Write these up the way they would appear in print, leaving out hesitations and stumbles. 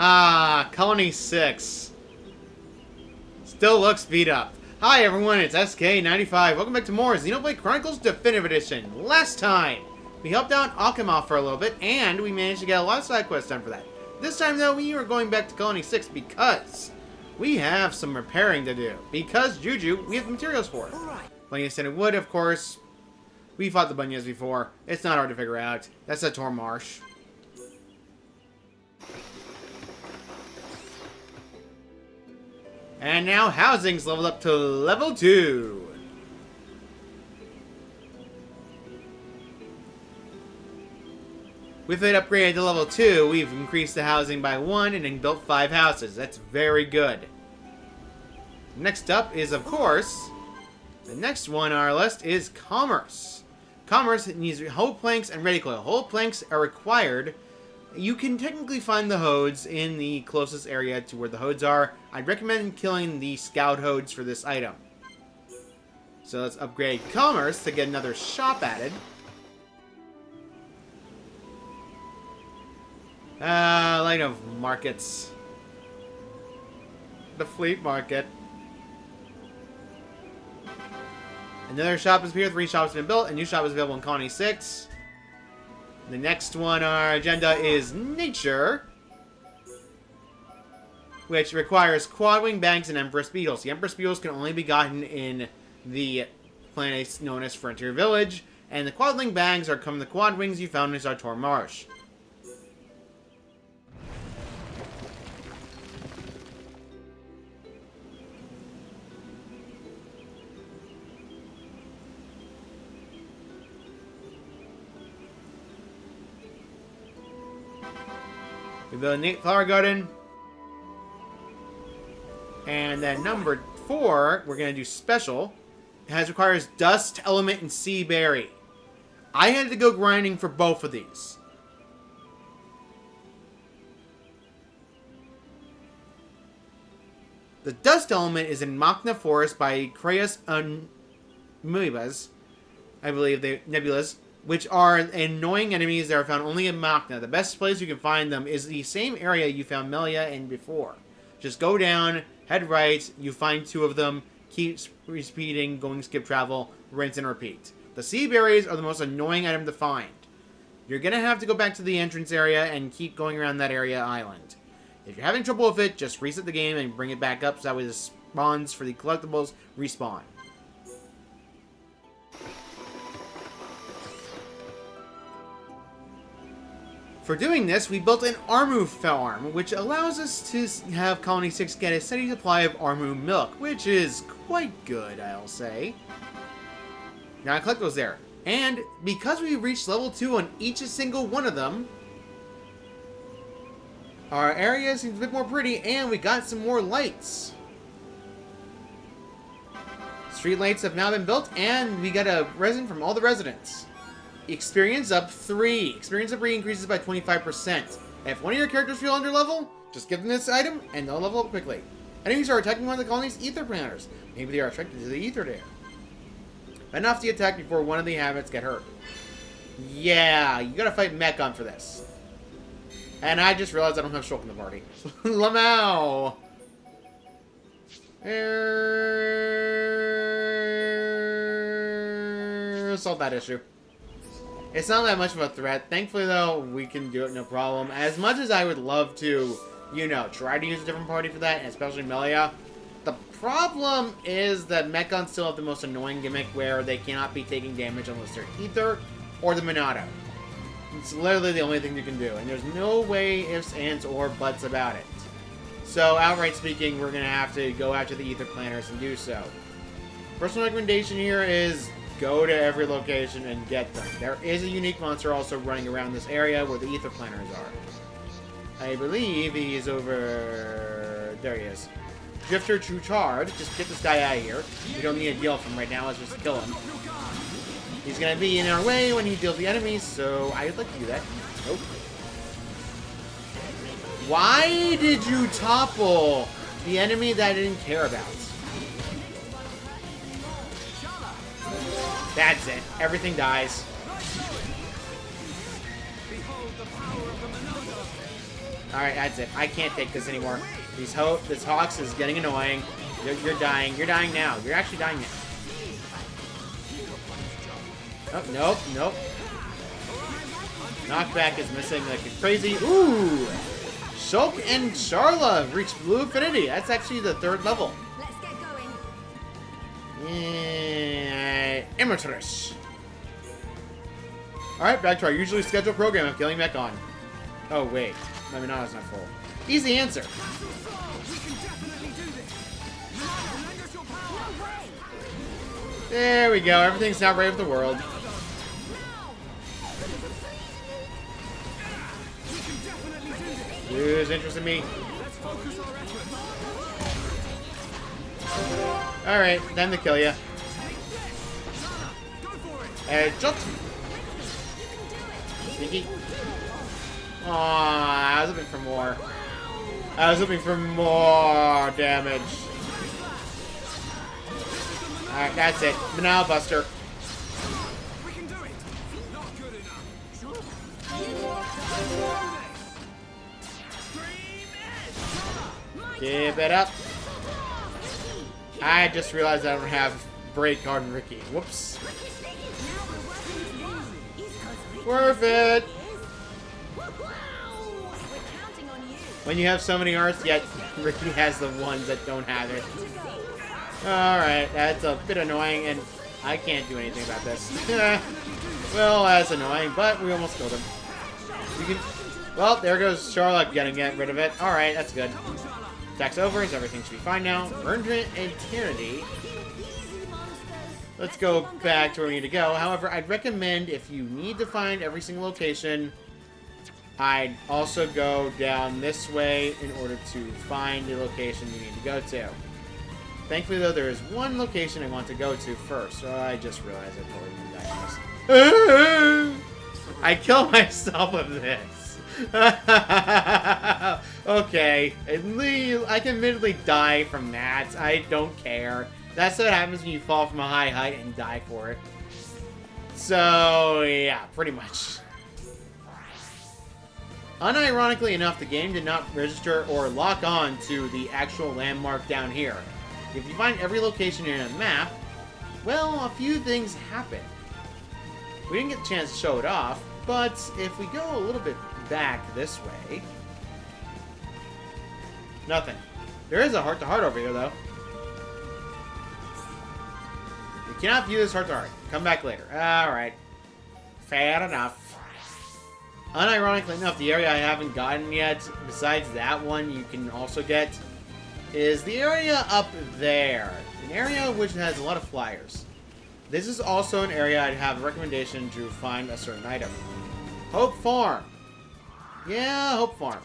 Ah, Colony 6. Still looks beat up. Hi everyone, it's SK95. Welcome back to more Xenoblade Chronicles Definitive Edition. Last time, we helped out Akuma for a little bit, and we managed to get a lot of side quests done for that. This time though, we are going back to Colony 6 because we have some repairing to do. Because Juju, we have the materials for it. Plenty of standard wood, of course. We fought the Bunyas before. It's not hard to figure out. That's a Tor Marsh. And now housing's leveled up to level 2. With it upgraded to level 2, we've increased the housing by 1 and then built 5 houses. That's very good. Next up is, of course, the next one on our list is commerce. Commerce needs hull planks and ready coil. Hull planks are required. You can technically find the Hodes in the closest area to where the Hodes are. I'd recommend killing the Scout Hodes for this item. So let's upgrade Commerce to get another shop added. Line of markets. The Fleet Market. Another shop is here. 3 shops have been built. A new shop is available in Colony 6. The next one on our agenda is Nature, which requires Quadwing Banks and Empress Beetles. The Empress Beetles can only be gotten in the planet known as Frontier Village, and the Quadwing Bangs are from the Quadwings you found in Tor Marsh. We build a neat flower garden. And then number 4, we're going to do special. It requires Dust, Element, and Sea Berry. I had to go grinding for both of these. The Dust Element is in Machna Forest by Creus Amoebas, I believe, Nebulas, which are annoying enemies that are found only in Machna. The best place you can find them is the same area you found Melia in before. Just go down, head right, you find 2 of them, keep repeating, going skip travel, rinse and repeat. The sea berries are the most annoying item to find. You're going to have to go back to the entrance area and keep going around that area island. If you're having trouble with it, just reset the game and bring it back up so that way the spawns for the collectibles respawn. For doing this, we built an Armu farm, which allows us to have Colony 6 get a steady supply of Armu milk, which is quite good, I'll say. Now I collect those there. And because we reached level 2 on each single one of them, our area seems a bit more pretty, and we got some more lights. Street lights have now been built, and we got a resin from all the residents. Experience up 3. Experience up 3 increases by 25%. If one of your characters feel under level, just give them this item and they'll level up quickly. Enemies are attacking one of the colony's ether planners. Maybe they are attracted to the ether there. Enough to attack before one of the inhabitants get hurt. Yeah, you gotta fight Mechon for this. And I just realized I don't have Shulk in the party. Lamau! Solve that issue. It's not that much of a threat. Thankfully, though, we can do it no problem. As much as I would love to, you know, try to use a different party for that, and especially Melia, the problem is that Mechons still have the most annoying gimmick where they cannot be taking damage unless they're Ether or the Monado. It's literally the only thing you can do, and there's no way ifs, ands, or buts about it. So, outright speaking, we're going to have to go after the Ether Planners and do so. Personal recommendation here is go to every location and get them. There is a unique monster also running around this area where the Ether Planners are. I believe he's over... There he is. Drifter True Chard. Just get this guy out of here. We don't need a deal from him right now. Let's just kill him. He's going to be in our way when he deals the enemies, so I'd like to do that. Nope. Why did you topple the enemy that I didn't care about? That's it. Everything dies. Alright, that's it. I can't take this anymore. This Hawks is getting annoying. You're dying. You're dying now. You're actually dying now. Oh, nope, nope. Knockback is missing like a crazy. Ooh! Shulk and Sharla reach Blue Affinity. That's actually the 3rd level. Let's get going. Amateurish. Alright, back to our usually scheduled program of killing back on. Oh, wait. My Minato's not full. Easy answer. There we go. Everything's now right with the world. Who's interested in me? Alright, time to kill ya. Jump! Sneaky. Aww, I was hoping for more. I was hoping for more damage. Alright, that's it. Banana Buster. Keep it up. I just realized I don't have Break Guard and Ricky. Whoops. Worth it. When you have so many arts, yet Ricky has the ones that don't have it. Alright, that's a bit annoying, and I can't do anything about this. Well, that's annoying, but we almost killed him. You can... Well, there goes Charlotte getting rid of it. Alright, that's good. Attack's over, so everything should be fine now. Verndrit and Eternity. Let's go back to where we need to go. However, I'd recommend if you need to find every single location, I'd also go down this way in order to find the location you need to go to. Thankfully, though, there is one location I want to go to first. So I just realized I totally didn't die from this. I killed myself with this. Okay, I can admittedly die from that. I don't care. That's what happens when you fall from a high height and die for it. So, yeah, pretty much. Unironically enough, the game did not register or lock on to the actual landmark down here. If you find every location in a map, well, a few things happen. We didn't get a chance to show it off, but if we go a little bit back this way... Nothing. There is a heart-to-heart over here, though. You cannot view this heart-to-heart. Come back later. Alright. Fair enough. Unironically enough, the area I haven't gotten yet, besides that one you can also get, is the area up there. An area which has a lot of flyers. This is also an area I'd have a recommendation to find a certain item. Hope Farm. Yeah, Hope Farm.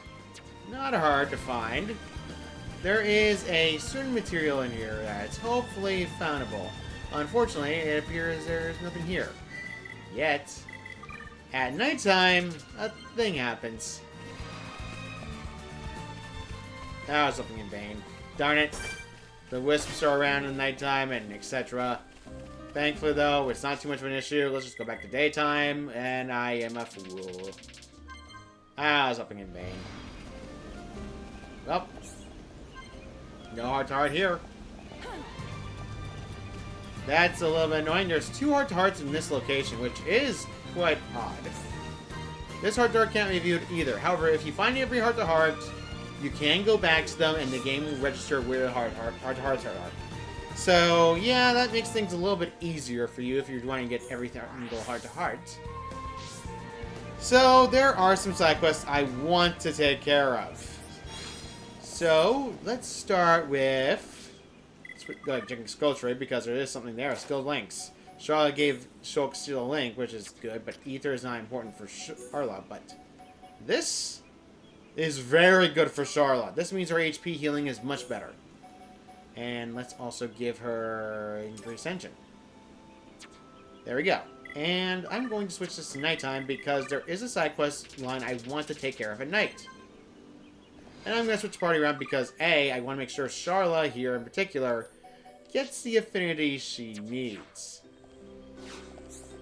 Not hard to find. There is a certain material in here that's hopefully foundable. Unfortunately, it appears there's nothing here. Yet. At nighttime, a thing happens. I was looking in vain. Darn it. The wisps are around in the nighttime and etc. Thankfully, though, it's not too much of an issue. Let's just go back to daytime, and I am a fool. I was upping in vain. Well, no heart-to-heart here. That's a little bit annoying. There's 2 heart-to-hearts in this location, which is quite odd. This heart-to-heart can't be viewed either. However, if you find every heart-to-heart, you can go back to them, and the game will register where the heart-to-hearts are. So, yeah, that makes things a little bit easier for you if you're wanting to get everything go heart-to-heart. So, there are some side quests I want to take care of. So, let's start with... checking Skull Trade, because there is something there. Skilled links. Charlotte gave Shulk Steel a link, which is good, but Ether is not important for Charlotte, but this is very good for Charlotte. This means her HP healing is much better. And let's also give her Increased Engine. There we go. And I'm going to switch this to nighttime because there is a side quest line I want to take care of at night. And I'm going to switch the party around because, A, I want to make sure Charlotte here in particular gets the affinity she needs.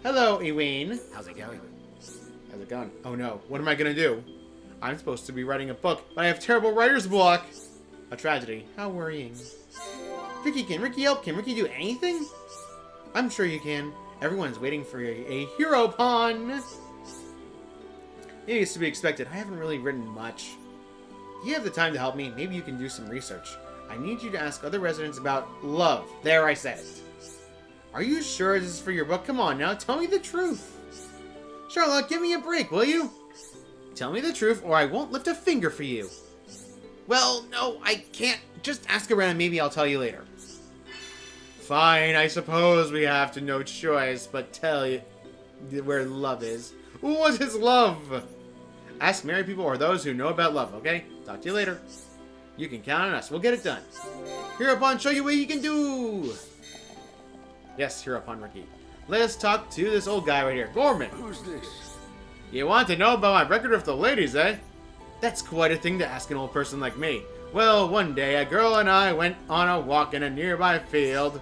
Hello, Eween. How's it going? How's it going? Oh no, what am I going to do? I'm supposed to be writing a book, but I have terrible writer's block. A tragedy. How worrying. Ricky, can Ricky help? Can Ricky do anything? I'm sure you can. Everyone's waiting for a hero pawn. It is to be expected. I haven't really written much. You have the time to help me. Maybe you can do some research. I need you to ask other residents about love. There, I said it. Are you sure this is for your book? Come on now, tell me the truth. Charlotte, give me a break, will you? Tell me the truth, or I won't lift a finger for you. Well, no, I can't. Just ask around and maybe I'll tell you later. Fine, I suppose we have to no choice, but tell you where love is. What is love? Ask married people or those who know about love, okay? Talk to you later. You can count on us. We'll get it done. Hereupon, show you what you can do. Yes, hereupon, Ricky. Let's talk to this old guy right here. Gorman. Who's this? You want to know about my record with the ladies, eh? That's quite a thing to ask an old person like me. Well, one day, a girl and I went on a walk in a nearby field.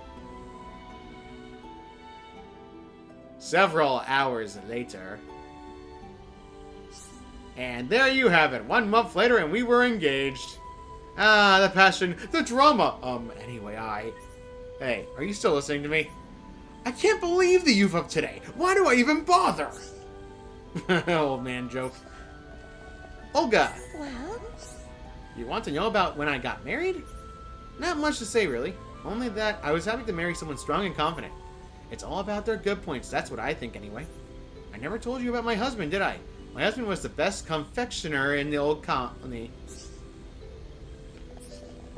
Several hours later. And there you have it. 1 month later and we were engaged. Ah, the passion, the drama. Anyway, Hey, are you still listening to me? I can't believe the youth of today. Why do I even bother? Old man joke. Olga. Well? You want to know about when I got married? Not much to say, really. Only that I was happy to marry someone strong and confident. It's all about their good points. That's what I think, anyway. I never told you about my husband, did I? My husband was the best confectioner in the old colony.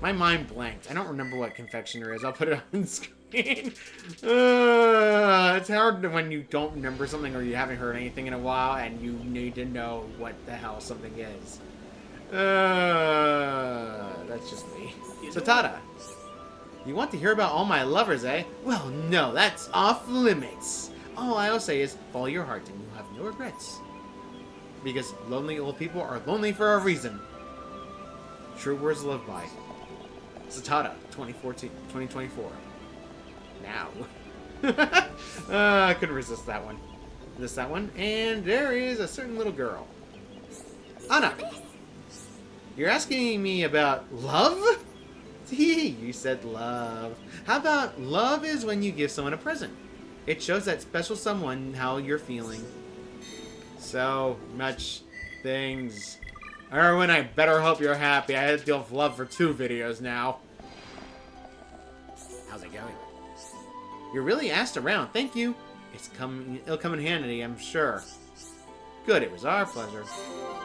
My mind blanked. I don't remember what confectioner is. I'll put it on screen. It's hard when you don't remember something or you haven't heard anything in a while and you need to know what the hell something is. That's just me. So Tada, you want to hear about all my lovers, eh? Well, no, that's off limits. All I'll say is follow your heart and you'll have no regrets. Because lonely old people are lonely for a reason. True words to live by. Zatada, 2024. Now. I couldn't resist that one. That one. And there is a certain little girl. Anna. You're asking me about love? You said love. How about love is when you give someone a present? It shows that special someone how you're feeling. So much things. Erwin, I better hope you're happy. I had to deal with love for 2 videos now. How's it going? You're really asked around. Thank you. It'll come in handy, I'm sure. Good, it was our pleasure.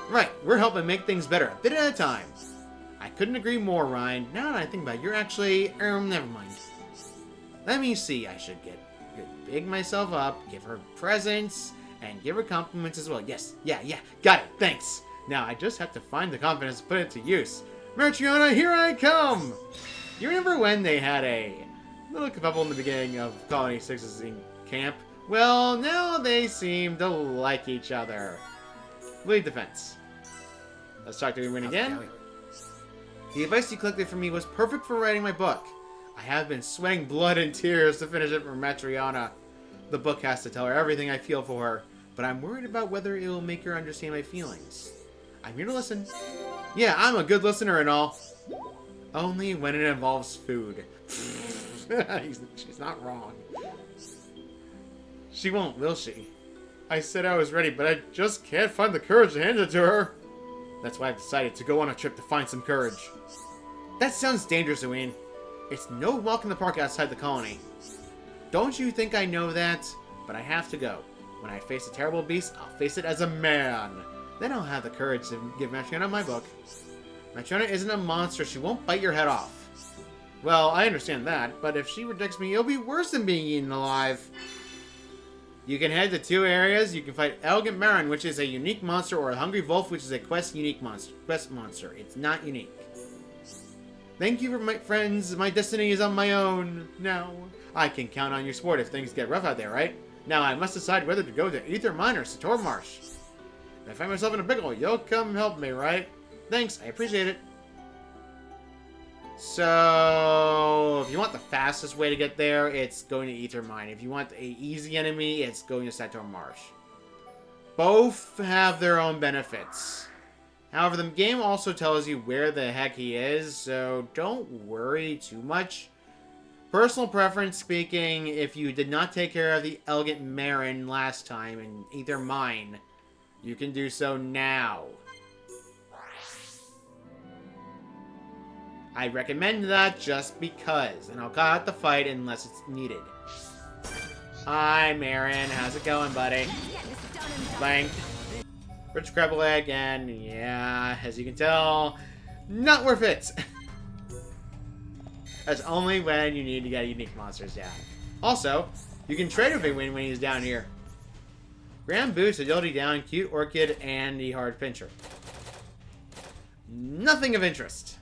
Right, we're helping make things better, a bit at a time. I couldn't agree more, Ryan. Now that I think about it, you're actually... never mind. Let me see, I should get big myself up, give her presents, and give her compliments as well. Yes, yeah, got it, thanks. Now, I just have to find the confidence to put it to use. Merchiana, here I come! You remember when they had a little kerfuffle in the beginning of Colony 6's camp? Well, now they seem to like each other. Lead defense. Let's talk to Erwin again. The advice you collected from me was perfect for writing my book. I have been sweating blood and tears to finish it for Matriana. The book has to tell her everything I feel for her, but I'm worried about whether it will make her understand my feelings. I'm here to listen. Yeah, I'm a good listener and all. Only when it involves food. She's not wrong. She won't, will she? I said I was ready, but I just can't find the courage to hand it to her. That's why I've decided to go on a trip to find some courage. That sounds dangerous, Owen. It's no walk in the park outside the colony. Don't you think I know that? But I have to go. When I face a terrible beast, I'll face it as a man. Then I'll have the courage to give Matriona my book. Matriona isn't a monster. She won't bite your head off. Well, I understand that, but if she rejects me, it'll be worse than being eaten alive. You can head to 2 areas. You can fight Elegant Marin, which is a unique monster, or a Hungry Wolf, which is a quest monster. It's not unique. Thank you for my friends. My destiny is on my own. Now, I can count on your support if things get rough out there, right? Now I must decide whether to go to Ether Mine or Sator Marsh. If I find myself in a pickle, you'll come help me, right? Thanks, I appreciate it. So, if you want the fastest way to get there, it's going to Ether Mine. If you want an easy enemy, it's going to Sator Marsh. Both have their own benefits. However, the game also tells you where the heck he is, so don't worry too much. Personal preference speaking, if you did not take care of the elegant Marin last time in Ether Mine, you can do so now. I recommend that just because, and I'll cut out the fight unless it's needed. Hi, Marin. How's it going, buddy? Blank. Rich crab leg, and yeah, as you can tell, not worth it. That's only when you need to get unique monsters down. Also, you can trade with him when he's down here. Grand boost, agility down, cute orchid, and the hard pincher. Nothing of interest.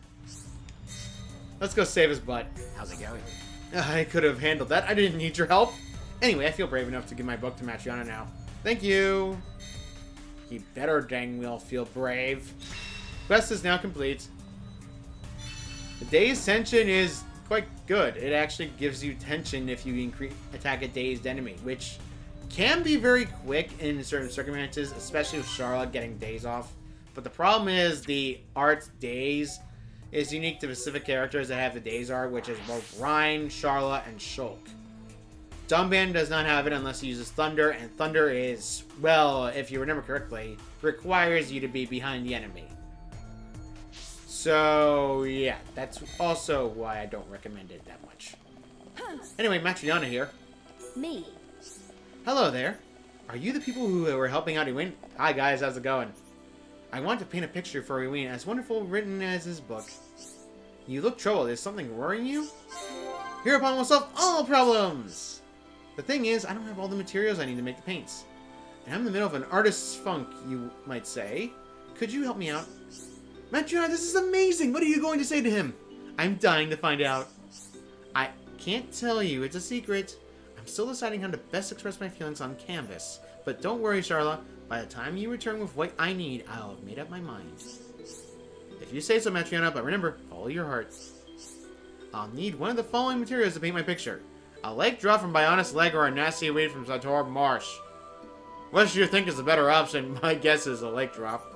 Let's go save his butt. How's it going? I could have handled that. I didn't need your help. Anyway, I feel brave enough to give my book to Matriana now. Thank you. He better dang well feel brave. Quest is now complete. The dazed tension is quite good. It actually gives you tension if you attack a dazed enemy, which can be very quick in certain circumstances, especially with Charlotte getting daze off. But the problem is the art daze is unique to specific characters that have the daze art, which is both Rhine, Charlotte, and Shulk. Dumban does not have it unless he uses Thunder, and Thunder is, well, if you remember correctly, requires you to be behind the enemy. So, yeah, that's also why I don't recommend it that much. Anyway, Matriana here. Me. Hello there. Are you the people who were helping out Ewin? Hi guys, how's it going? I want to paint a picture for Ewin as wonderful written as his book. You look troubled. Is something worrying you? Hereupon will solve all problems! The thing is, I don't have all the materials I need to make the paints. And I'm in the middle of an artist's funk, you might say. Could you help me out? Matriana, this is amazing! What are you going to say to him? I'm dying to find out. I can't tell you. It's a secret. I'm still deciding how to best express my feelings on canvas. But don't worry, Charlotte. By the time you return with what I need, I'll have made up my mind. If you say so, Matriana, but remember, follow your heart. I'll need one of the following materials to paint my picture. A lake drop from Bionis Leg or a nasty weed from Sator Marsh. What do you think is the better option? My guess is a lake drop.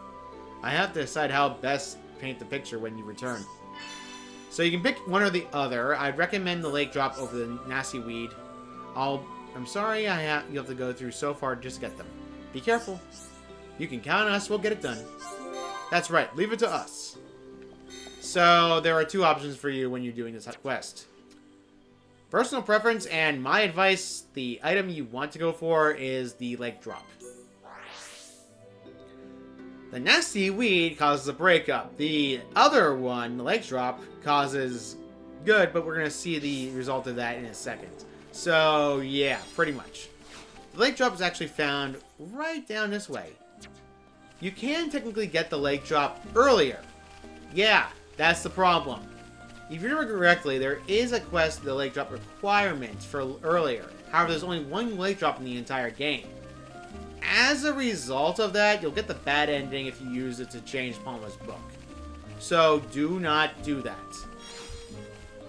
I have to decide how best to paint the picture when you return. So you can pick one or the other. I'd recommend the lake drop over the nasty weed. I'm sorry you have to go through so far to just get them. Be careful. You can count on us, we'll get it done. That's right, leave it to us. So there are two options for you when you're doing this quest. Personal preference and my advice, the item you want to go for is the lake drop. The nasty weed causes a breakup. The other one, the lake drop, causes good, but we're going to see the result of that in a second. So, yeah, pretty much. The lake drop is actually found right down this way. You can technically get the lake drop earlier. Yeah, that's the problem. If you remember correctly, there is a quest, the lake drop requirement for earlier. However, there's only one lake drop in the entire game. As a result of that, you'll get the bad ending if you use it to change Palma's book. So do not do that.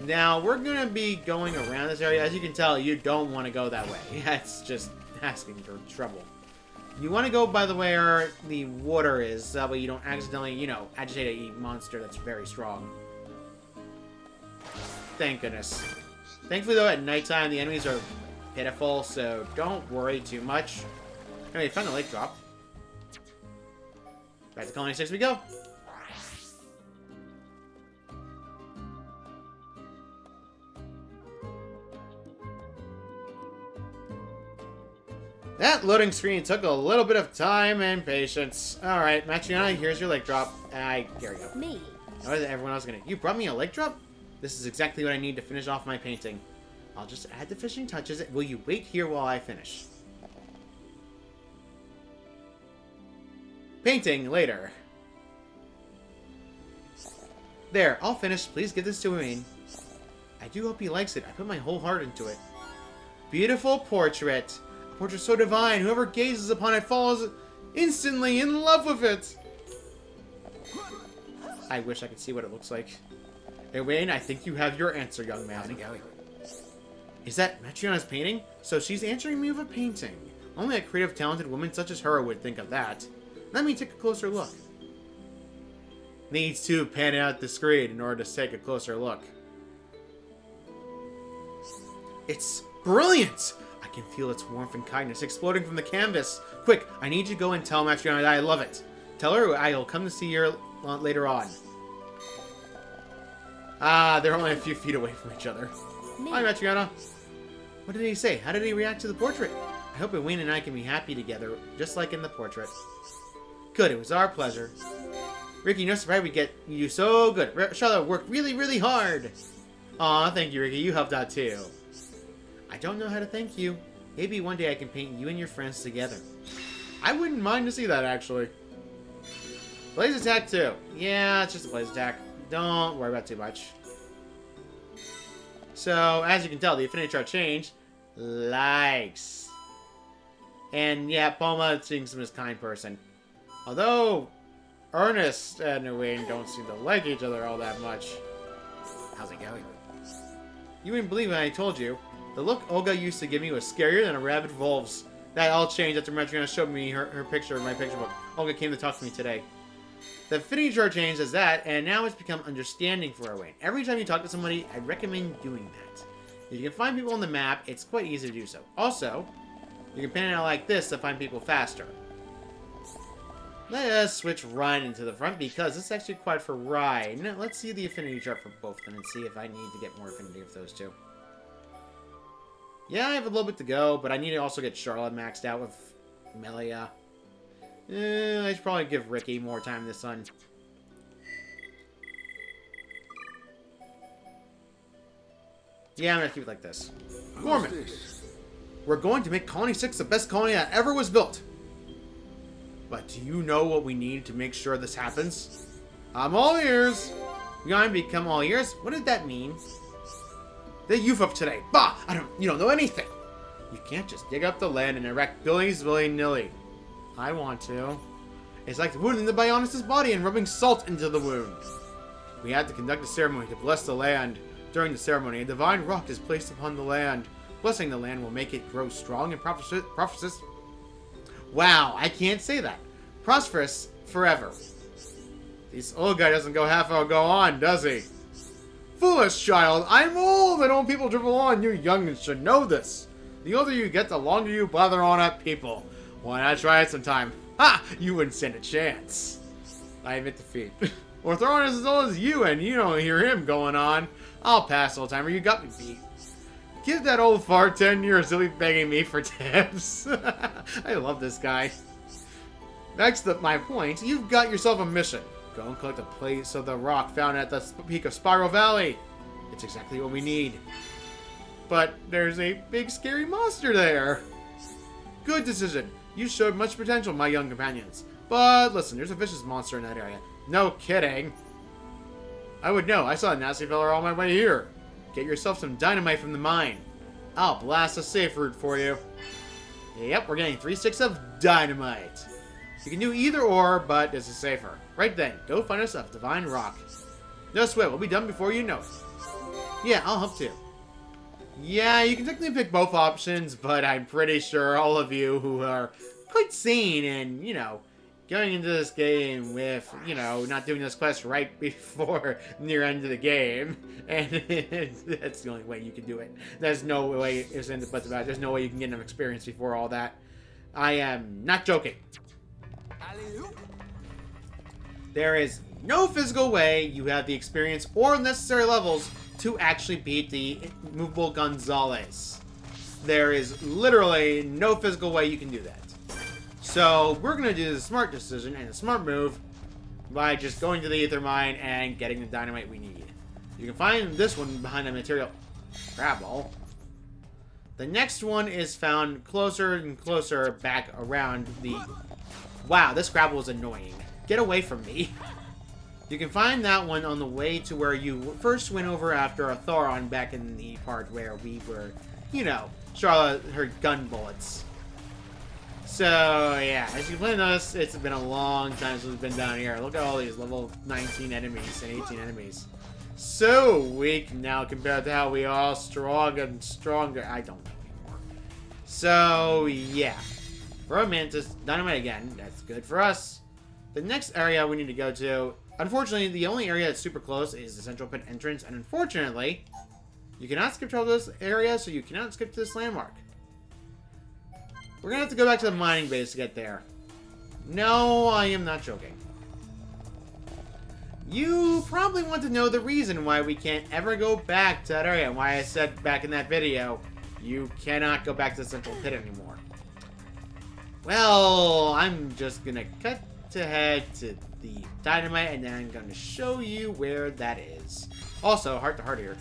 Now, we're going to be going around this area. As you can tell, you don't want to go that way. That's just asking for trouble. You want to go by the way where the water is, so that way you don't accidentally, agitate a monster that's very strong. Thank goodness. Thankfully, though, at nighttime, the enemies are pitiful, so don't worry too much. Anyway, found the lake drop. Back to Colony 6 we go. That loading screen took a little bit of time and patience. Alright, Matriana, here's your lake drop. Here we go. Me. What is everyone else gonna... You brought me a lake drop? This is exactly what I need to finish off my painting. I'll just add the finishing touches. Will you wait here while I finish? Painting later. There, all finished. Please give this to Wayne. I do hope he likes it. I put my whole heart into it. Beautiful portrait. A portrait so divine. Whoever gazes upon it falls instantly in love with it. I wish I could see what it looks like. Hey, Wayne, I think you have your answer, young man. How's it going? Is that Matriana's painting? So she's answering me with a painting. Only a creative, talented woman such as her would think of that. Let me take a closer look. needs to pan out the screen in order to take a closer look. It's brilliant! I can feel its warmth and kindness exploding from the canvas. Quick, I need you to go and tell Matriona that I love it. Tell her I'll come to see her later on. They're only a few feet away from each other. Hi, Matriona. What did he say? How did he react to the portrait? I hope Wayne and I can be happy together, just like in the portrait. Good, it was our pleasure. Ricky, no surprise we get you so good. Charlotte worked really, really hard. Aw, thank you, Ricky. You helped out too. I don't know how to thank you. Maybe one day I can paint you and your friends together. I wouldn't mind to see that, actually. Blaze attack too. Yeah, it's just a blaze attack. Don't worry about too much. So, as you can tell, the affinity chart changed. Likes. And yeah, Palma seems him as kind person. Although, Ernest and Wayne don't seem to like each other all that much. How's it going? You wouldn't believe when I told you. The look Olga used to give me was scarier than a rabid wolf's. That all changed after Matriona showed me her picture in my picture book. Olga came to talk to me today. The affinity chart changed as that, and now it's become understanding for Wayne. Every time you talk to somebody, I recommend doing that. If you can find people on the map, it's quite easy to do so. Also, you can pan it out like this to find people faster. Let us switch Ryan into the front because it's actually quite for Ryan. Let's see the affinity chart for both of them and see if I need to get more affinity of those two. Yeah, I have a little bit to go, but I need to also get Charlotte maxed out with Melia. I should probably give Ricky more time this one. Yeah, I'm gonna keep it like this. Gorman, we're going to make Colony 6 the best colony that ever was built. But do you know what we need to make sure this happens? I'm all ears. You're going to become all ears? What did that mean? The youth of today. Bah! You don't know anything. You can't just dig up the land and erect buildings willy-nilly. I want to. It's like the wound in the Bionicus' body and rubbing salt into the wound. We had to conduct a ceremony to bless the land. During the ceremony, a divine rock is placed upon the land. Blessing the land will make it grow strong and prosperous. Wow, I can't say that. Prosperous forever. This old guy doesn't go half or go on, does he? Foolish child, I'm old and old people dribble on. You youngins should know this. The older you get, the longer you blather on at people. Why not try it sometime? Ha! You wouldn't stand a chance. I admit defeat. Or Thorn is as old as you and you don't hear him going on. I'll pass, old timer. You got me beat. Give that old fart 10 years. He'll be begging me for tips. I love this guy. Next up, my point. You've got yourself a mission. Go and collect a piece of the rock found at the peak of Spiral Valley. It's exactly what we need. But there's a big scary monster there. Good decision. You showed much potential, my young companions. But listen, there's a vicious monster in that area. No kidding. I would know. I saw a nasty fella on my way here. Get yourself some dynamite from the mine. I'll blast a safe route for you. Yep, we're getting 3 sticks of dynamite. You can do either or, but this is safer. Right then, go find us a divine rock. No sweat, we'll be done before you know it. Yeah, I'll help too. Yeah, you can technically pick both options, but I'm pretty sure all of you who are quite sane and, going into this game with, not doing this quest right before near end of the game, and that's the only way you can do it. There's no way, there's no way you can get enough experience before all that. I am not joking. There is no physical way you have the experience or necessary levels to actually beat the movable Gonzales. There is literally no physical way you can do that. So we're going to do the smart decision and the smart move by just going to the Ether Mine and getting the dynamite we need. You can find this one behind the material Crabble. The next one is found closer and closer back around the... Wow, this Crabble is annoying. Get away from me. You can find that one on the way to where you first went over after a Thoron back in the part where we were, Charlotte, her gun bullets. So, yeah, as you can notice, it's been a long time since we've been down here. Look at all these level 19 enemies and 18 enemies. So weak now compared to how we are strong and stronger. I don't know anymore. So, yeah. For a Mantis, dynamite again. That's good for us. The next area we need to go to Unfortunately, the only area that's super close is the central pit entrance, and unfortunately, you cannot skip to this area, so you cannot skip to this landmark. We're gonna have to go back to the mining base to get there. No, I am not joking. You probably want to know the reason why we can't ever go back to that area, and why I said back in that video, you cannot go back to the central pit anymore. Well, I'm just gonna cut ahead to the dynamite, and then I'm gonna show you where that is. Also, heart to heart here.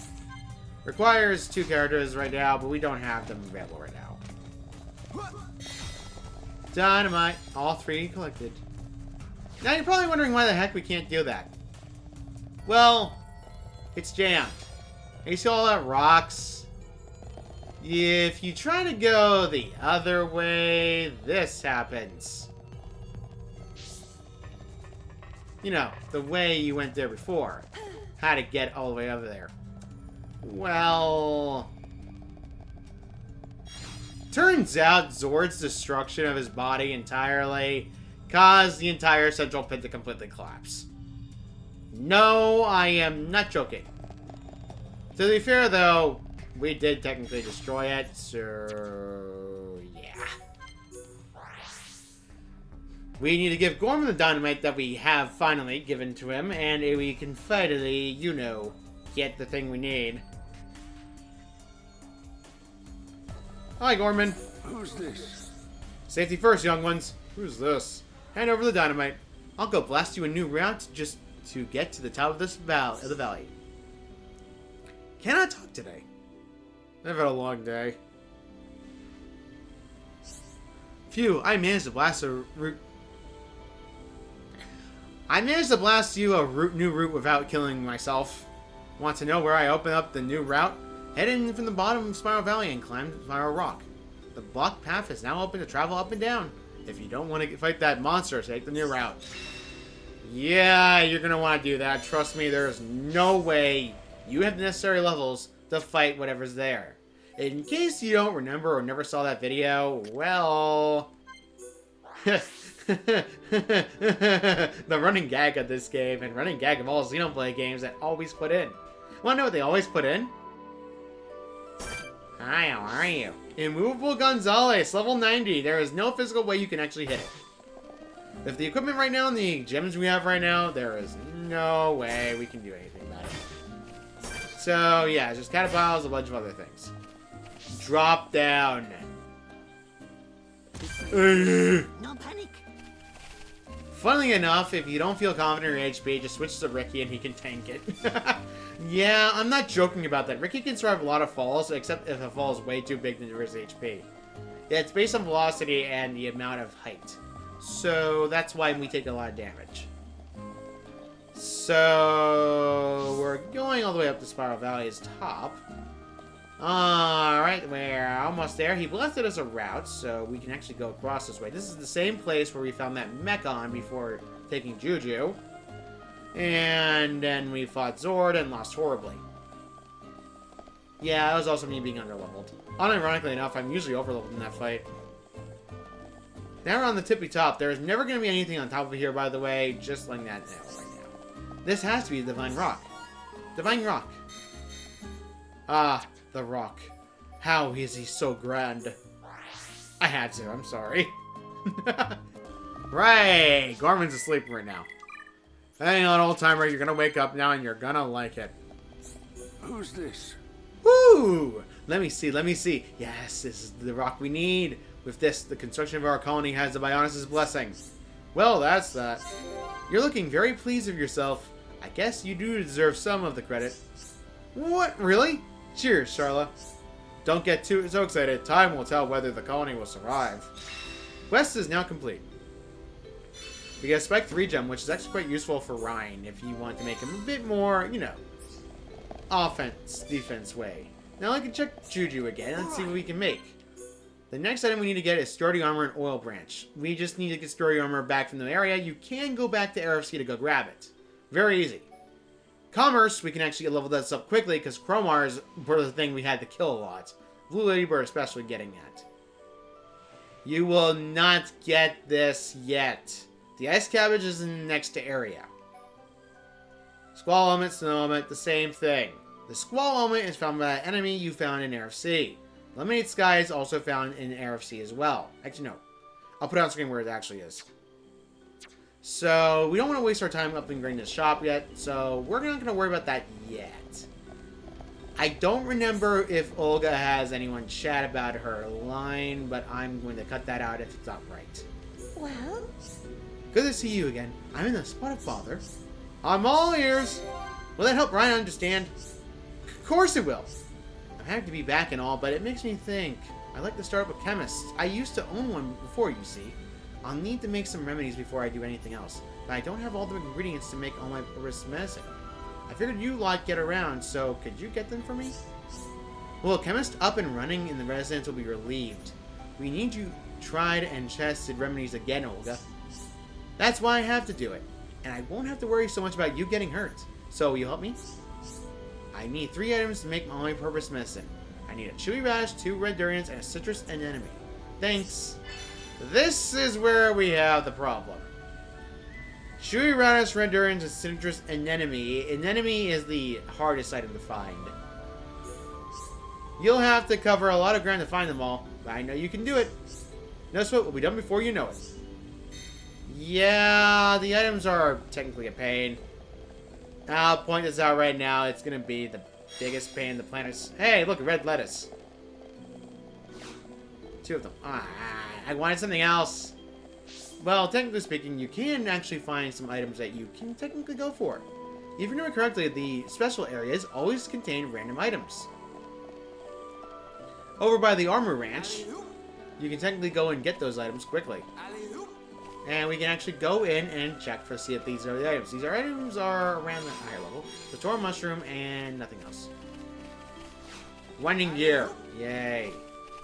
Requires 2 characters right now, but we don't have them available right now. Dynamite, all 3 collected. Now you're probably wondering why the heck we can't do that. Well, it's jammed. You see all that rocks? If you try to go the other way, this happens. You know, the way you went there before. How to get all the way over there. Well... Turns out Zord's destruction of his body entirely caused the entire central pit to completely collapse. No, I am not joking. To be fair, though, we did technically destroy it, so... yeah. We need to give Gorman the dynamite that we have finally given to him, and we can finally, you know, get the thing we need. Hi, Gorman. Who's this? Safety first, young ones. Who's this? Hand over the dynamite. I'll go blast you a new route just to get to the top of this the valley. Cannot talk today. I've had a long day. Phew, I managed to blast a route. I managed to blast you a new route without killing myself. Want to know where I open up the new route? Head in from the bottom of Spiral Valley and climb Spiral Rock. The blocked path is now open to travel up and down. If you don't want to fight that monster, take the new route. Yeah, you're going to want to do that. Trust me, there's no way you have the necessary levels to fight whatever's there. In case you don't remember or never saw that video, well... the running gag of this game, and running gag of all Xenoblade games that always put in. Want to know what they always put in? Hi, how are you? Immovable Gonzales, level 90. There is no physical way you can actually hit it. With the equipment right now and the gems we have right now, there is no way we can do anything about it. So, yeah, just catapults, a bunch of other things. Drop down. No panic. Funnily enough, if you don't feel confident in your HP, just switch to Ricky and he can tank it. Yeah, I'm not joking about that. Ricky can survive a lot of falls, except if a fall is way too big than his HP. Yeah, it's based on velocity and the amount of height. So, that's why we take a lot of damage. So, we're going all the way up to Spiral Valley's top. Alright, we're almost there. He blasted us a route, so we can actually go across this way. This is the same place where we found that Mechon before taking Juju. And then we fought Zord and lost horribly. Yeah, that was also me being underleveled. Unironically enough, I'm usually overleveled in that fight. Now we're on the tippy top. There's never going to be anything on top of here, by the way, just like that now, right now. This has to be Divine Rock. Divine Rock. Ah, the Rock. How is he so grand? I had to, I'm sorry. Right, Gorman's asleep right now. Hang on, old timer, you're gonna wake up now and you're gonna like it. Who's this? Woo! Let me see. Yes, this is the rock we need. With this, the construction of our colony has the Bionis' blessing. Well, that's that. You're looking very pleased with yourself. I guess you do deserve some of the credit. What? Really? Cheers, Charla. Don't get so excited. Time will tell whether the colony will survive. Quest is now complete. We get a Spike 3 gem, which is actually quite useful for Ryan if you want to make him a bit more, you know, offense, defense way. Now I can check Juju again and see what we can make. The next item we need to get is Sturdy Armor and Oil Branch. We just need to get Sturdy Armor back from the area. You can go back to RFC to go grab it. Very easy. Commerce, we can actually level this up quickly because Chromars were the thing we had to kill a lot. Blue Ladybird especially getting that. You will not get this yet. The Ice Cabbage is in the next area. Squall element, snow element, the same thing. The squall element is found by an enemy you found in Air of Sea. Lemonade Sky is also found in Air of Sea as well. Actually, no. I'll put it on screen where it actually is. So, we don't want to waste our time upgrading this shop yet, so we're not going to worry about that yet. I don't remember if Olga has anyone chat about her line, but I'm going to cut that out if it's not right. Well? Good to see you again. I'm in a spot of bother. I'm all ears. Will that help Ryan understand? Of course it will. I'm happy to be back and all, but it makes me think. I'd like to start up a chemist. I used to own one before, you see. I'll need to make some remedies before I do anything else, but I don't have all the ingredients to make all my risk medicine. I figured you lot get around, so could you get them for me? Well, a chemist up and running in the residence will be relieved. We need you tried and tested remedies again, Olga. That's why I have to do it, and I won't have to worry so much about you getting hurt. So, will you help me? I need 3 items to make multi-purpose medicine. I need a chewy radish, 2 red durians, and a citrus anemone. Thanks. This is where we have the problem. Chewy radish, red durians, and citrus anemone. Anemone is the hardest item to find. You'll have to cover a lot of ground to find them all, but I know you can do it. No sweat will be done before you know it. Yeah, the items are technically a pain. I'll point this out right now. It's going to be the biggest pain in the planet. Hey, look, red lettuce. 2 of them. I wanted something else. Well, technically speaking, you can actually find some items that you can technically go for. If you remember correctly, the special areas always contain random items. Over by the armor ranch, you can technically go and get those items quickly. And we can actually go in and check for see if these are the items. These items are around the higher level. The Tor Mushroom and nothing else. Winding Gear. Yay.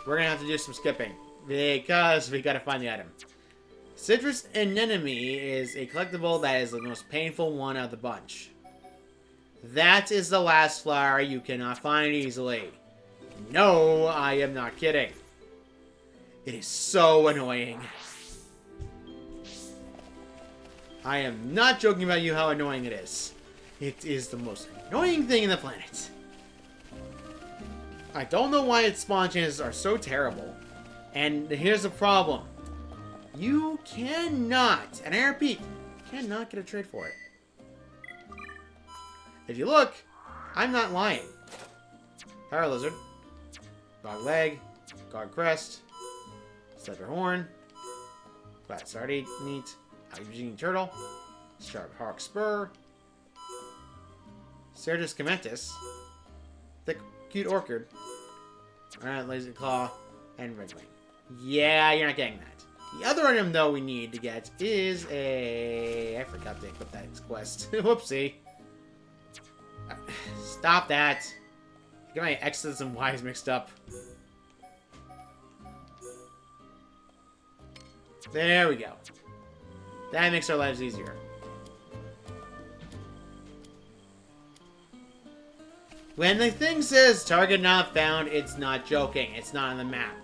We're going to have to do some skipping because we got to find the item. Citrus Anemone is a collectible that is the most painful one out of the bunch. That is the last flower you cannot find easily. No, I am not kidding. It is so annoying. I am not joking about you how annoying it is. It is the most annoying thing in the planet. I don't know why its spawn chances are so terrible. And here's the problem. You cannot, and I repeat, cannot get a trade for it. If you look, I'm not lying. Power Lizard. Dog Leg. Guard Crest. Scepter Horn. Flat Sardine Meat. Eugene Turtle. Sharp Hawk Spur. Certus Cometus. Thick Cute Orchid. Alright, Lazy Claw. And Red Wing. Yeah, you're not getting that. The other item, though, we need to get is a... I forgot to equip that quest. Whoopsie. Stop that. Get my X's and Y's mixed up. There we go. That makes our lives easier. When the thing says target not found, it's not joking. It's not on the map.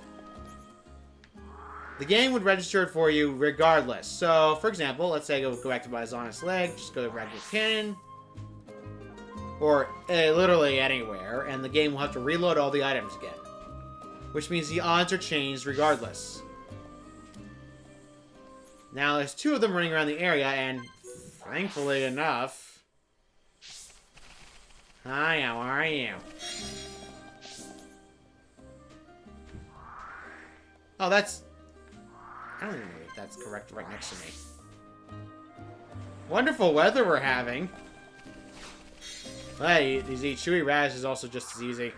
The game would register it for you regardless. So, for example, let's say I go back to my honest leg, just go to Radical Cannon, or literally anywhere, and the game will have to reload all the items again. Which means the odds are changed regardless. Now, there's 2 of them running around the area, and thankfully enough... Hi, how are you? Oh, that's... I don't even know if that's correct right next to me. Wonderful weather we're having. Hey, these eat chewy radish is also just as easy.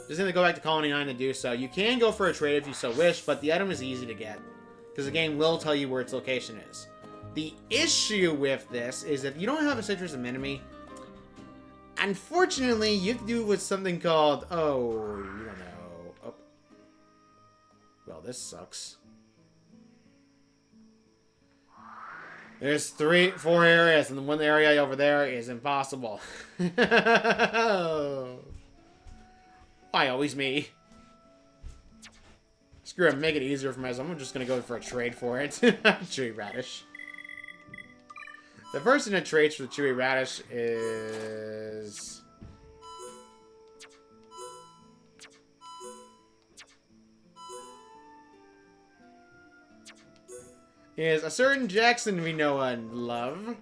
Just need to go back to Colony 9 to do so. You can go for a trade if you so wish, but the item is easy to get. Because the game will tell you where its location is. The issue with this is if you don't have a citrus anemone, unfortunately, you have to do it with something called... Oh, you don't know. Oh. Well, this sucks. There's 4 areas, and the one area over there is impossible. Why always me? Screw it, make it easier for myself. I'm just gonna go for a trade for it. Chewy radish. The first in the traits for the chewy radish is... is a certain Jackson we know and love.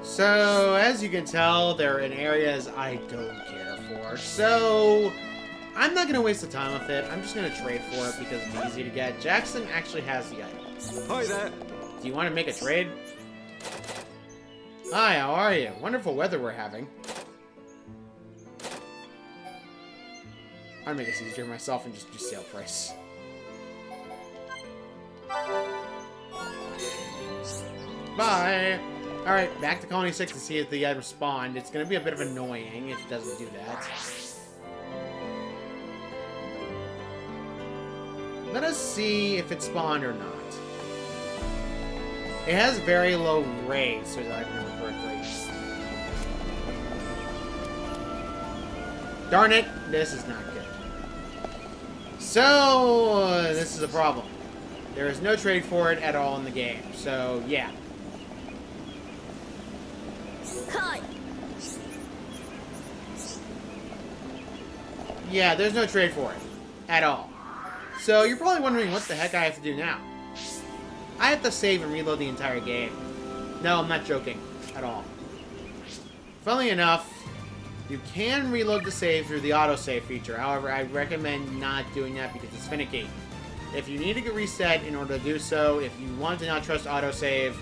So, as you can tell, they're in areas I don't care for. So, I'm not going to waste the time with it. I'm just going to trade for it because it's easy to get. Jackson actually has the item. Hi there. Do you want to make a trade? Hi, how are you? Wonderful weather we're having. I'll make this easier myself and just do sale price. Bye! Alright, back to Colony 6 to see if the item spawned. It's going to be a bit of annoying if it doesn't do that. Let us see if it spawned or not. It has very low raise, so I remember correctly. Darn it! This is not good. So, this is a problem. There is no trade for it at all in the game, so yeah. Hi. Yeah, there's no trade for it. At all. So, you're probably wondering what the heck I have to do now. I have to save and reload the entire game. No, I'm not joking. At all. Funnily enough, you can reload the save through the autosave feature. However, I recommend not doing that because it's finicky. If you need to get reset in order to do so, if you want to not trust autosave,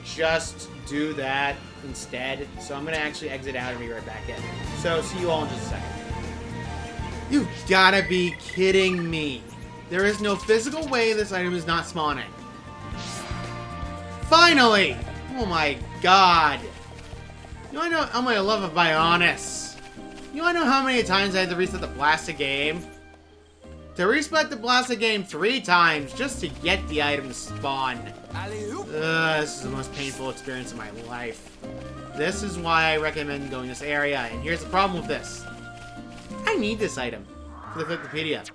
just do that instead. So I'm going to actually exit out and be right back in. So, see you all in just a second. You've gotta be kidding me. There is no physical way this item is not spawning. Finally! Oh my god. You wanna know how much I love of Bionis? You wanna know how many times I had to reset the Blasted game? To reset the Blasted game 3 times just to get the item to spawn. This is the most painful experience of my life. This is why I recommend going this area, and here's the problem with this. I need this item for the Wikipedia.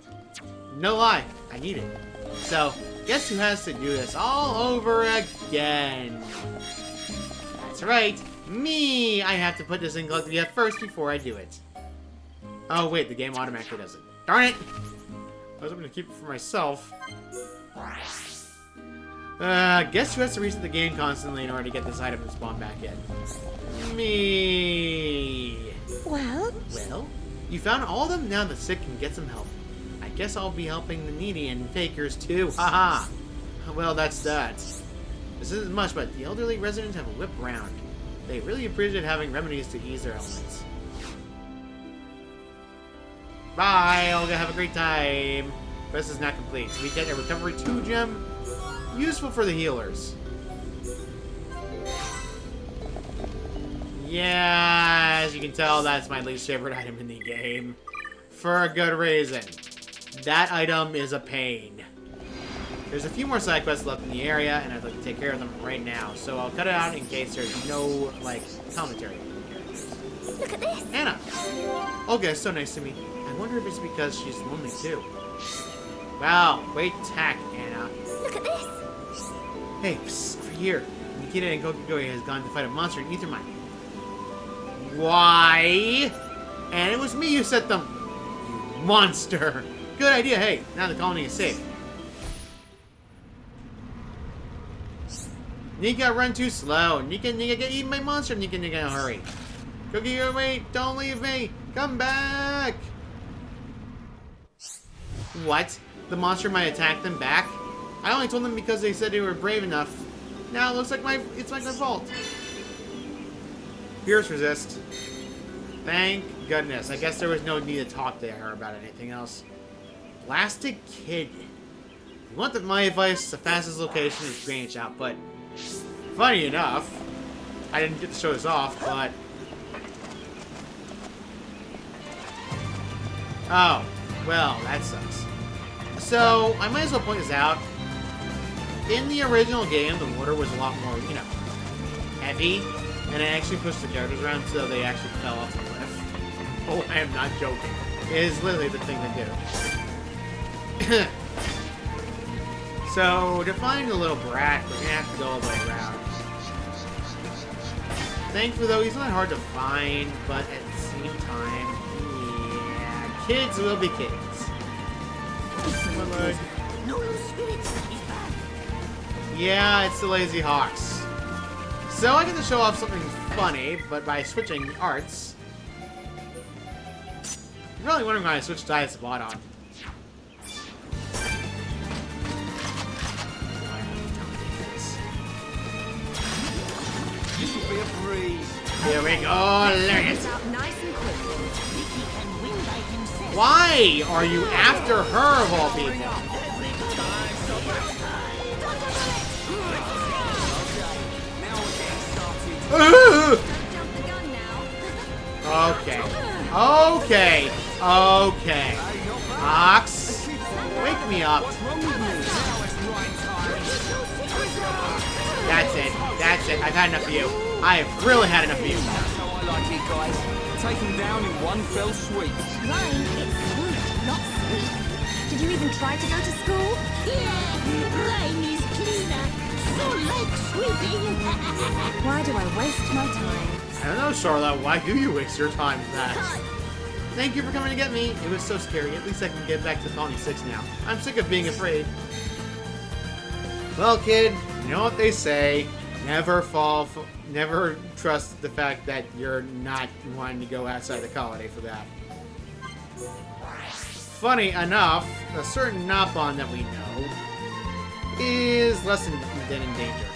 No lie, I need it. So, guess who has to do this all over again? That's right, me! I have to put this in Wikipedia first before I do it. Oh wait, the game automatically does it. Darn it! I was hoping to keep it for myself. Guess who has to reset the game constantly in order to get this item to spawn back in? Me! Well? Well? You found all of them? Now the sick can get some help. I guess I'll be helping the needy and fakers too. Haha! Well, that's that. This isn't much, but the elderly residents have a whip round. They really appreciate having remedies to ease their ailments. Bye! I'll have a great time. Quest is not complete. So we get a recovery 2 gem. Useful for the healers. Yeah, as you can tell, that's my least favorite item in the game. For a good reason. That item is a pain. There's a few more side quests left in the area, and I'd like to take care of them right now. So I'll cut it out in case there's no, like, commentary on the characters. Look at this. Anna! Olga is so nice to me. I wonder if it's because she's lonely too. Wow, great tack, Anna. Look at this. Hey, psst, over here. Nikita and Kokigori has gone to fight a monster in Ethermine. Why? And it was me who set them. You monster. Good idea. Hey, now the colony is safe. Nika, run too slow. Nika, get eaten by monster. Nika, hurry. Kokigori, wait. Don't leave me. Come back. What? The monster might attack them back? I only told them because they said they were brave enough. Now it looks like it's like my fault. Pierce resist. Thank goodness. I guess there was no need to talk to her about anything else. Plastic Kid. You want my advice, the fastest location is Greenwich output. Funny enough, I didn't get to show this off, but... Oh, well, that sucks. So, I might as well point this out. In the original game, the water was a lot more, you know, heavy, and it actually pushed the characters around so they actually fell off the cliff. Oh, I am not joking. It is literally the thing to do. So, to find the little brat, we're gonna have to go all the way around. Thankfully, though, he's not hard to find, but at the same time, yeah, kids will be kids. No spirits. He's back. Yeah, it's the Lazy Hawks. So I get to show off something funny, but by switching arts. I'm really wondering why I switched Diet Spot on. This will be a breeze. Here we go, learn it. Out nice and quick. He can win by himself. Why are you after her of all people? Don't jump the gun now. Okay. Okay. Okay. Ox, wake me up. That's it. That's it. I've had enough of you. I have really had enough of you. That's how I like it, guys. Take him down in one fell swoop. Rhyme, it's sweet, not sweet. Did you even try to go to school? Yeah, rain is cleaner. So like sweeping. Why do I waste my time? I don't know, Charlotte. Why do you waste your time with that? Thank you for coming to get me. It was so scary. At least I can get back to Colony 6 now. I'm sick of being afraid. Well, kid, you know what they say. Never never trust the fact that you're not wanting to go outside the colony for that. Funny enough, a certain Nopon that we know is less than in danger.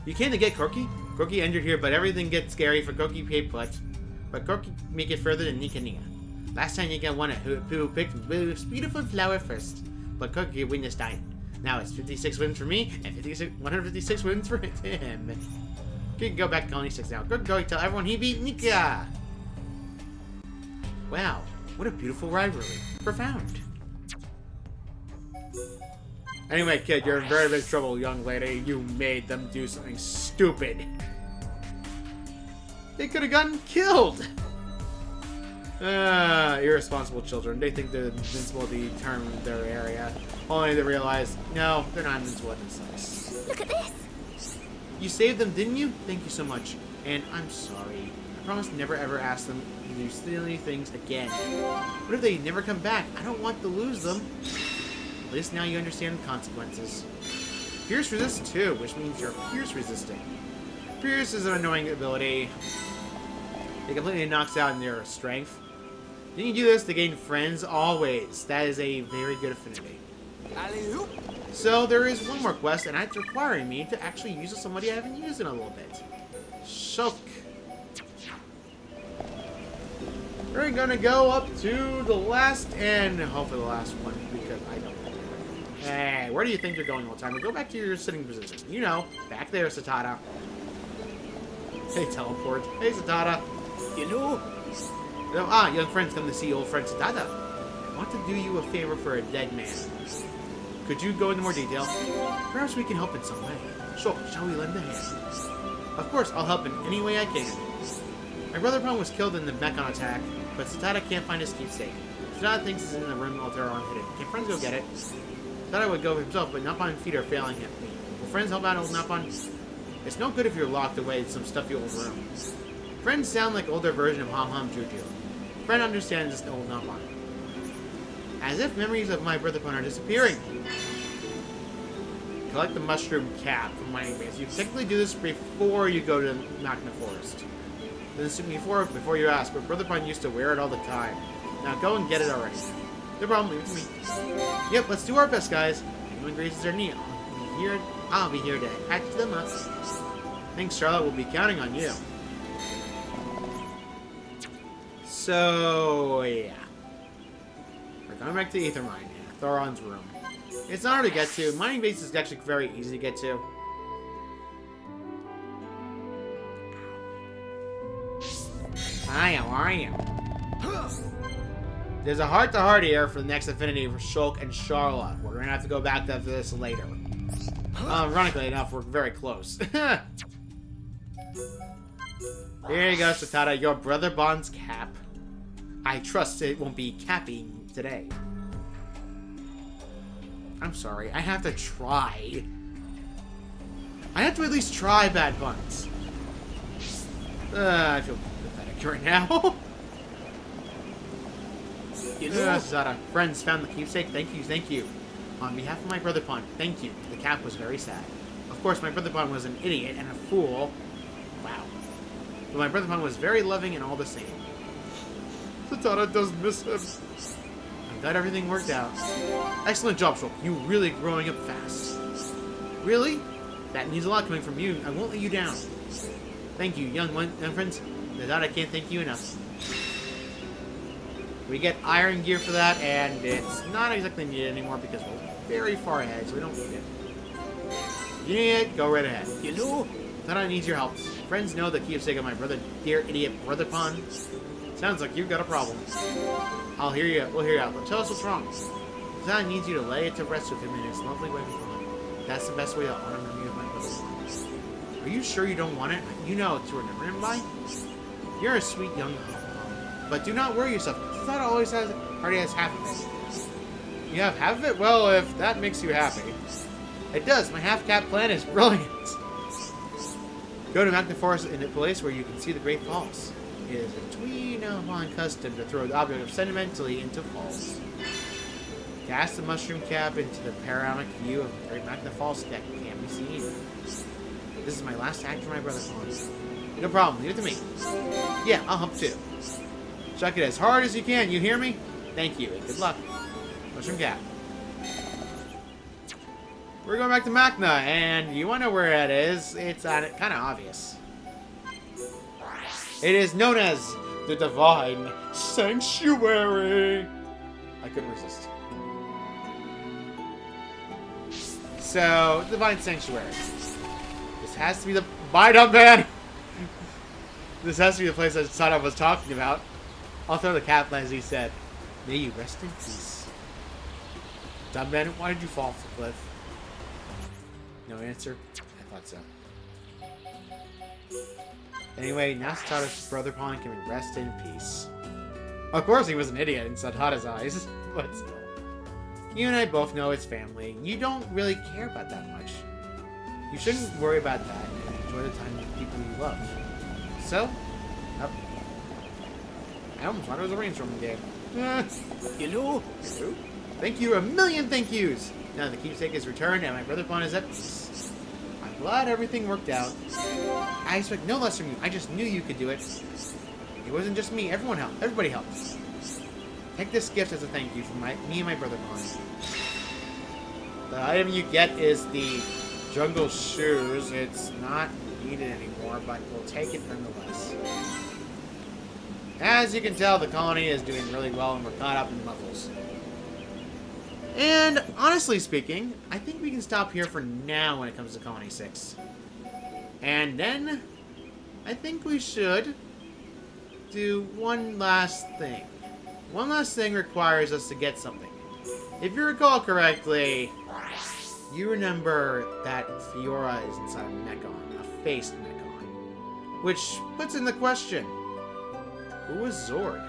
You came to get Corky? Corky entered here, but everything gets scary for Corky paid put. But Corky make it further than Nika Nika. Last time you got one who picked Boo's beautiful flower first, but Corky win this time. Now it's 56 wins for me and 156 wins for him. You can go back to Colony 6 now. Go tell everyone he beat Nika. Wow, what a beautiful rivalry. Profound. Anyway, kid, you're in very big trouble, young lady. You made them do something stupid. They could have gotten killed. Irresponsible children. They think they're invincible to determine their area. Only to realize, no, they're not invincible in this place. Look at this. You saved them, didn't you? Thank you so much. And I'm sorry. I promise never ever ask them to do silly things again. What if they never come back? I don't want to lose them. At least now you understand the consequences. Pierce resists too, which means you're pierce resistant. Pierce is an annoying ability. It completely knocks out their strength. Then you do this to gain friends always. That is a very good affinity. Alley-oop. So there is one more quest, and it's requiring me to actually use somebody I haven't used in a little bit. Shulk. We're gonna go up to the last and hopefully the last one because I don't think you're ready. Hey, where do you think you're going all the time? Go back to your sitting position. You know, back there, Satata. Hey, teleport. Hey, Satata. You know, Young friends come to see old friend Satata. I want to do you a favor for a dead man. Could you go into more detail? Perhaps we can help in some way. Sure, shall we lend a hand? Of course, I'll help in any way I can. My brother Pong was killed in the Mechon attack, but Satata can't find his keepsake. Satata thinks it's in the room Alteron hid it. Can friends go get it? Satata would go himself, but Nopon and feet are failing him. Will friends help out old Nopon? It's no good if you're locked away in some stuffy old room. Friends sound like older version of Hom Hom Juju. Friend understands this old Nopon. As if memories of my brother Pong are disappearing. Collect the mushroom cap from mining base. You technically do this before you go to Magna Forest. Before you ask, but Brother Pun used to wear it all the time. Now go and get it already. No problem, leave it to me. Yep, let's do our best, guys. Anyone grazes their knee, I'll be here to patch them up. Thanks, Charlotte. We'll be counting on you. So, yeah. We're going back to Aether Mine, Thoron's room. It's not hard to get to. Mining base is actually very easy to get to. Hi, how are you? There's a heart-to-heart here for the next affinity for Shulk and Charlotte. We're gonna have to go back to this later. Ironically enough, we're very close. Here you go, Satata. Your brother Bond's cap. I trust it won't be capping today. I'm sorry. I have to try. I have to at least try bad puns. I feel pathetic right now. Zara, friends found the keepsake. Thank you, thank you. On behalf of my brother Pond, thank you. The cat was very sad. Of course, my brother Pond was an idiot and a fool. Wow. But my brother Pond was very loving and all the same. Satana does miss him. I'm glad everything worked out. Excellent job, Shulk. You really growing up fast. Really? That means a lot coming from you. I won't let you down. Thank you, young friends. Without I can't thank you enough. We get iron gear for that, and it's not exactly needed anymore because we're very far ahead, so we don't need it. You need it, go right ahead. You know, Tana needs your help. Friends know the keepsake of my brother, dear idiot brother Pond. Sounds like you've got a problem. I'll hear you. We'll hear you out. Tell us what's wrong. Tana needs you to lay it to rest with him in his lovely way before. That's the best way to honor me of my brother Pond. Are you sure you don't want it? You know to remember him by? You're a sweet young mom. But do not worry yourself. Tana already has half of it. You have half of it? Well, if that makes you happy. It does. My half-cap plan is brilliant. Go to Magna Forest in a place where you can see the Great Falls. It is a twee now upon custom to throw the object of sentimentally into falls. Cast the mushroom cap into the panoramic view of the Great Magna Falls that can't be seen. This is my last act for my brother Pond. No problem. Leave it to me. Yeah, I'll help too. Chuck it as hard as you can. You hear me? Thank you, and good luck. Mushroom cap. We're going back to Magna, and you want to know where it is? It's kind of obvious. It is known as the Divine Sanctuary. I couldn't resist. So, Divine Sanctuary. This has to be the Bite-Up Man. This has to be the place that Sada was talking about. I'll throw the cap as he said. May you rest in peace. Dumb-Man, why did you fall off the cliff? No answer? I thought so. Anyway, now Satada's brother Pond can rest in peace. Of course he was an idiot in Satada's eyes, but still. You and I both know it's family. You don't really care about that much. You shouldn't worry about that and enjoy the time with people you love. So, up. I almost thought it was a rainstorm game. Hello? Hello? Thank you, a million thank yous! Now the keepsake is returned and my brother Pond is at peace. I'm glad everything worked out. I expect no less from you. I just knew you could do it. It wasn't just me. Everyone helped. Everybody helped. Take this gift as a thank you from me and my brother Pond. The item you get is the jungle shoes. It's not needed anymore, but we'll take it nonetheless. As you can tell, the colony is doing really well and we're caught up in levels. And, honestly speaking, I think we can stop here for now when it comes to Colony 6. And then, I think we should do one last thing. One last thing requires us to get something. If you recall correctly, you remember that Fiora is inside a Mechon, a faced Mechon. Which puts in the question, who was Zord?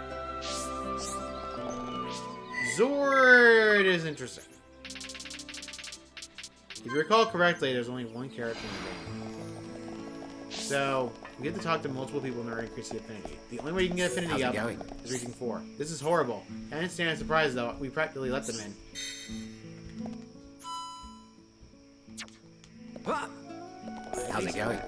Zord is interesting. If you recall correctly, there's only one character in the game. So, we have to talk to multiple people in order to increase the affinity. The only way you can get affinity up is reaching 4. This is horrible. I didn't stand surprised though, we practically let them in. How's it going?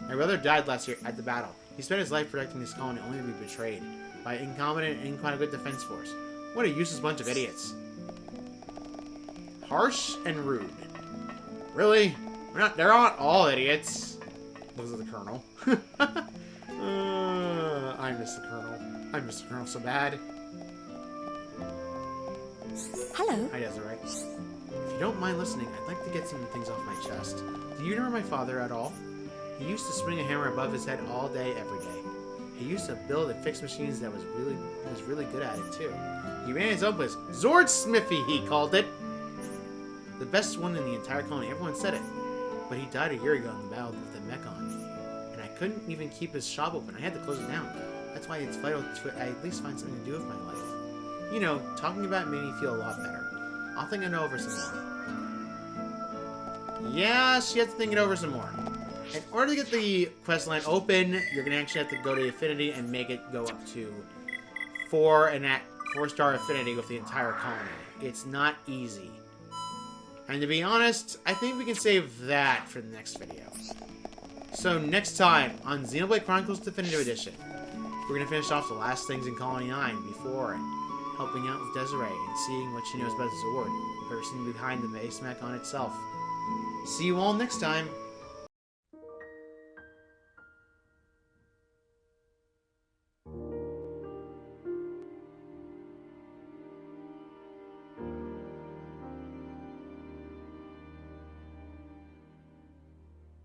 My brother died last year at the battle. He spent his life protecting his colony only to be betrayed by an incompetent and inadequate defense force. What a useless bunch of idiots. Harsh and rude. Really? They're not all idiots. Those are the Colonel. I miss the Colonel. I miss the Colonel so bad. Hello. Hi, Desiree. If you don't mind listening, I'd like to get some things off my chest. Do you remember my father at all? He used to swing a hammer above his head all day, every day. He used to build and fix machines that was really good at it too. He ran his own place. Zord Smithy, he called it. The best one in the entire colony. Everyone said it. But he died a year ago in the battle with the Mechon. And I couldn't even keep his shop open. I had to close it down. That's why it's vital to at least find something to do with my life. You know, talking about it made me feel a lot better. I'll think I know over some more. Yeah, she has to think it over some more. In order to get the quest line open, you're gonna actually have to go to Affinity and make it go up to 4-star Affinity with the entire colony. It's not easy. And to be honest, I think we can save that for the next video. So next time on Xenoblade Chronicles Definitive Edition, we're gonna finish off the last things in Colony 9 before helping out with Desiree and seeing what she knows about Zord, the person behind the base mech on itself. See you all next time.